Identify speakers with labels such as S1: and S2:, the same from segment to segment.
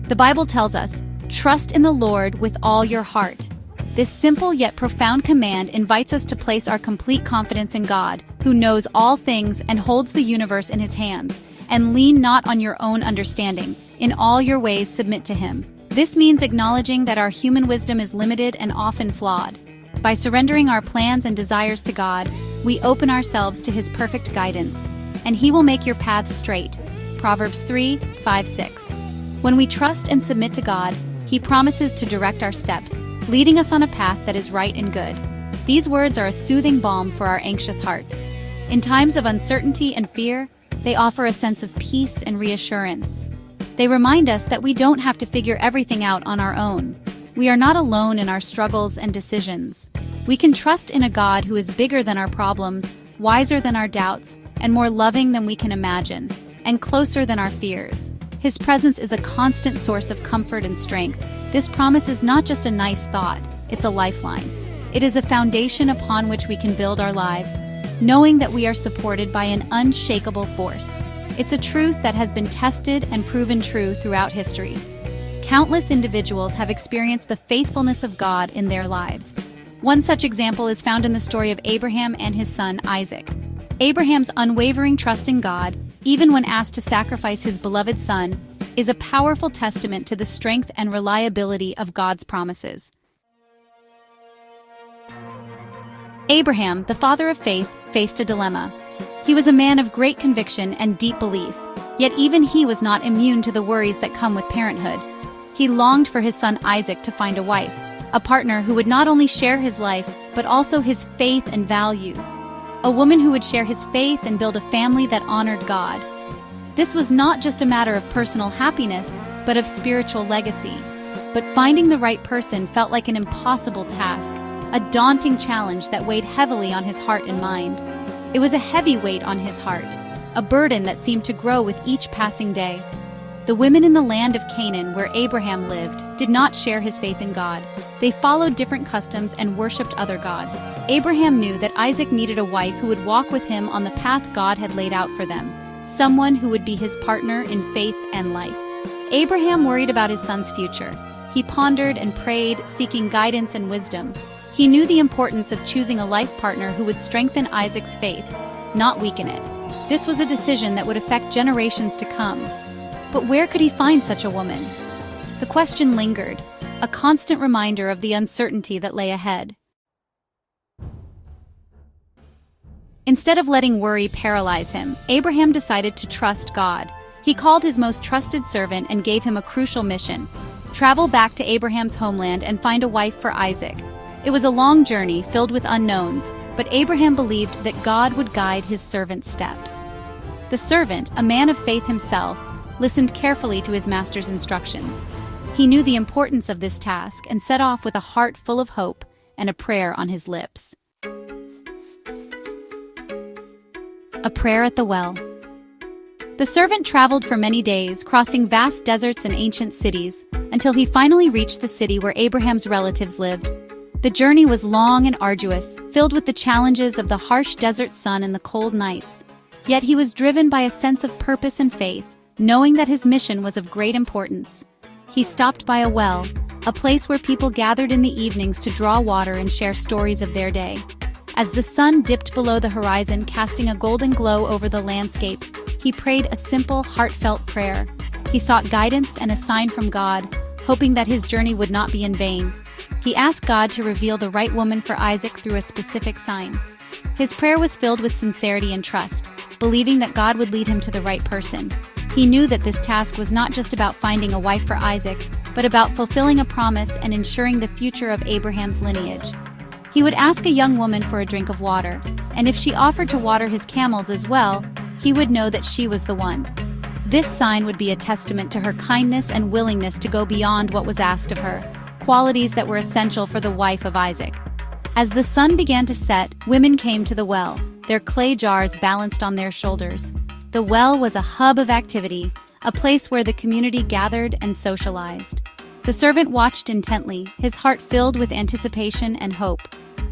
S1: The Bible tells us, "Trust in the Lord with all your heart." This simple yet profound command invites us to place our complete confidence in God, who knows all things and holds the universe in his hands, and lean not on your own understanding. In all your ways submit to him. This means acknowledging that our human wisdom is limited and often flawed. By surrendering our plans and desires to God, we open ourselves to his perfect guidance, and he will make your paths straight. Proverbs 3:5-6. When we trust and submit to God, he promises to direct our steps, leading us on a path that is right and good. These words are a soothing balm for our anxious hearts. In times of uncertainty and fear, they offer a sense of peace and reassurance. They remind us that we don't have to figure everything out on our own. We are not alone in our struggles and decisions. We can trust in a God who is bigger than our problems, wiser than our doubts, and more loving than we can imagine, and closer than our fears. His presence is a constant source of comfort and strength. This promise is not just a nice thought, it's a lifeline. It is a foundation upon which we can build our lives, knowing that we are supported by an unshakable force. It's a truth that has been tested and proven true throughout history. Countless individuals have experienced the faithfulness of God in their lives. One such example is found in the story of Abraham and his son Isaac. Abraham's unwavering trust in God, even when asked to sacrifice his beloved son, is a powerful testament to the strength and reliability of God's promises. Abraham, the father of faith, faced a dilemma. He was a man of great conviction and deep belief, yet even he was not immune to the worries that come with parenthood. He longed for his son Isaac to find a wife, a partner who would not only share his life, but also his faith and values. A woman who would share his faith and build a family that honored God. This was not just a matter of personal happiness, but of spiritual legacy. But finding the right person felt like an impossible task, a daunting challenge that weighed heavily on his heart and mind. It was a heavy weight on his heart, a burden that seemed to grow with each passing day. The women in the land of Canaan, where Abraham lived, did not share his faith in God. They followed different customs and worshipped other gods. Abraham knew that Isaac needed a wife who would walk with him on the path God had laid out for them, someone who would be his partner in faith and life. Abraham worried about his son's future. He pondered and prayed, seeking guidance and wisdom. He knew the importance of choosing a life partner who would strengthen Isaac's faith, not weaken it. This was a decision that would affect generations to come. But where could he find such a woman? The question lingered, a constant reminder of the uncertainty that lay ahead. Instead of letting worry paralyze him, Abraham decided to trust God. He called his most trusted servant and gave him a crucial mission: travel back to Abraham's homeland and find a wife for Isaac. It was a long journey filled with unknowns, but Abraham believed that God would guide his servant's steps. The servant, a man of faith himself, listened carefully to his master's instructions. He knew the importance of this task and set off with a heart full of hope and a prayer on his lips. A prayer at the well. The servant traveled for many days, crossing vast deserts and ancient cities, until he finally reached the city where Abraham's relatives lived. The journey was long and arduous, filled with the challenges of the harsh desert sun and the cold nights. Yet he was driven by a sense of purpose and faith, knowing that his mission was of great importance. He stopped by a well, a place where people gathered in the evenings to draw water and share stories of their day. As the sun dipped below the horizon, casting a golden glow over the landscape, he prayed a simple, heartfelt prayer. He sought guidance and a sign from God, hoping that his journey would not be in vain. He asked God to reveal the right woman for Isaac through a specific sign. His prayer was filled with sincerity and trust, believing that God would lead him to the right person. He knew that this task was not just about finding a wife for Isaac, but about fulfilling a promise and ensuring the future of Abraham's lineage. He would ask a young woman for a drink of water, and if she offered to water his camels as well, he would know that she was the one. This sign would be a testament to her kindness and willingness to go beyond what was asked of her, qualities that were essential for the wife of Isaac. As the sun began to set, women came to the well, their clay jars balanced on their shoulders. The well was a hub of activity, a place where the community gathered and socialized. The servant watched intently, his heart filled with anticipation and hope.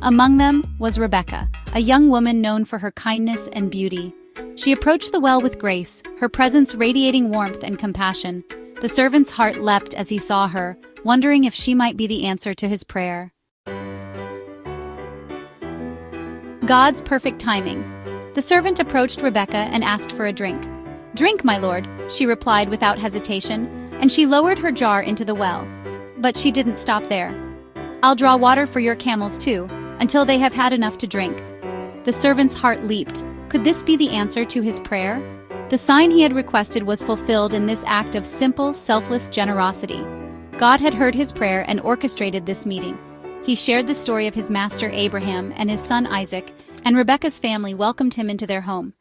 S1: Among them was Rebecca, a young woman known for her kindness and beauty. She approached the well with grace, her presence radiating warmth and compassion. The servant's heart leapt as he saw her, wondering if she might be the answer to his prayer. God's perfect timing. The servant approached Rebekah and asked for a drink. "Drink, my lord," she replied without hesitation, and she lowered her jar into the well. But she didn't stop there. "I'll draw water for your camels too, until they have had enough to drink." The servant's heart leaped. Could this be the answer to his prayer? The sign he had requested was fulfilled in this act of simple, selfless generosity. God had heard his prayer and orchestrated this meeting. He shared the story of his master Abraham and his son Isaac, and Rebekah's family welcomed him into their home.